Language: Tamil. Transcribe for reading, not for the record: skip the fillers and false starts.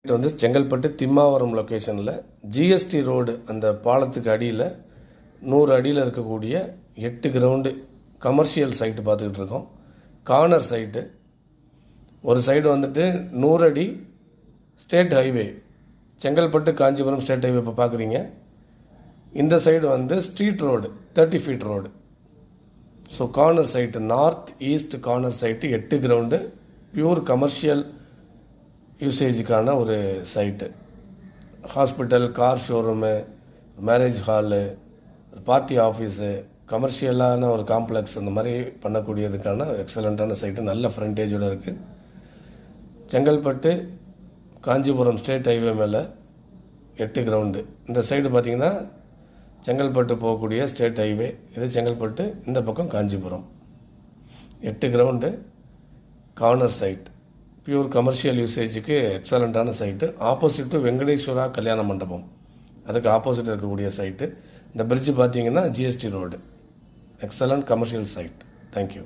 இது வந்து செங்கல்பட்டு திம்மாவரம் லொக்கேஷனில் ஜிஎஸ்டி ரோடு அந்த பாலத்துக்கு அடியில் 100 அடியில் இருக்கக்கூடிய 8 கிரவுண்டு கமர்ஷியல் சைட்டு பார்த்துக்கிட்டு இருக்கோம். Corner site. ஒரு சைடு வந்துட்டு 100 அடி state highway, Chengalpattu Kanchipuram state highway இப்போ பார்க்குறீங்க. இந்த சைடு வந்து street road 30 feet road. So corner site, north east corner site 8 ground pure commercial யூசேஜுக்கான ஒரு site. Hospital, car showroom, marriage hall, party office, கமர்ஷியலான ஒரு காம்ப்ளெக்ஸ், இந்த மாதிரி பண்ணக்கூடியதுக்கான எக்ஸலண்ட்டான சைட்டு. நல்ல ஃப்ரண்டேஜோடு இருக்குது. செங்கல்பட்டு காஞ்சிபுரம் ஸ்டேட் ஹைவே மேலே 8 கிரவுண்டு. இந்த சைடு பார்த்திங்கன்னா செங்கல்பட்டு போகக்கூடிய ஸ்டேட் ஹைவே, இது செங்கல்பட்டு, இந்த பக்கம் Kanchipuram. 8 ground corner site, pure commercial யூசேஜுக்கு எக்ஸலண்ட்டான சைட்டு. ஆப்போசிட் டு வெங்கடேஸ்வரா கல்யாண மண்டபம், அதுக்கு ஆப்போசிட் இருக்கக்கூடிய சைட்டு. இந்த பிரிட்ஜ் பார்த்தீங்கன்னா GST road, excellent commercial site. Thank you.